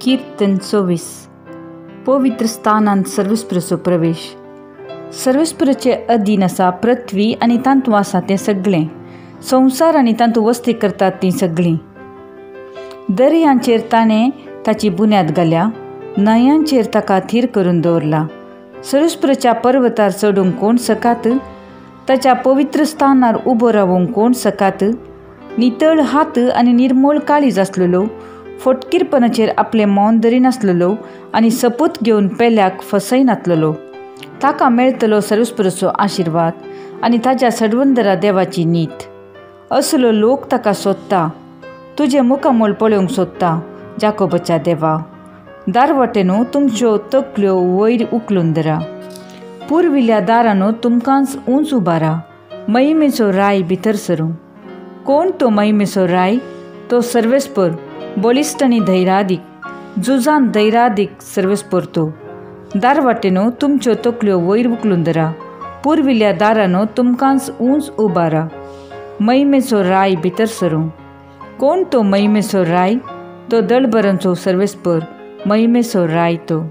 कीर्तन 24 पवित्र स्थानांत सर्वेस्परचो प्रवेश. सर्वेस्परचे अधीन आसा पृथ्वी आनी तांतू आसा तें सगळें, संवसार आनी तांतू वस्ती करतात तीं सगळीं. दर्यांचेर ताणें ताची बुन्याद घाल्या, न्हंयांचेर ताका थीर करून दवरला. सर्वेस्परच्या पर्वतार चडूंक कोण सकात? ताच्या पवित्र स्थानार उबो रावूंक कोण सकात? नितळ हात आनी निर्मळ काळीज आसलेलो, फटकीरपणाचेर आपलें मौन धरिनासलेलो आनी सपूत घेवन पेल्याक फसयनासलेलो, ताका मेळटलो सर्वेस्परचो आशिर्वाद आनी ताच्या सडवंदरा देवाची नीत. असलो लोक ताका सोदता, तुजें मुखामोल पळोवंक सोदता, जाकोबाच्या देवा. दारवटेनो तुमच्यो तकल्यो वयर उखलून धरा, पुर्विल्ल्या दारांनो तुमकांच उंच उबारा. महिमेचो राय भितर सरूं. कोण तो महिमेचो राय? तो सर्वेस्पर, बलिश्ट आनी धैर्यादीक, झुजान धैर्यादीक सर्वेस्पर तो. दारवाटेनो तुमच्यो तकल्यो वयर उखलून धरा, पुर्विल्ल्या दारांनो तुमकांच उंच उबारा. महिमेचो राय भितर सरूं. कोण तो महिमेचो राय? तो दळबरांचो सर्वेस्पर, महिमेचो राय तो.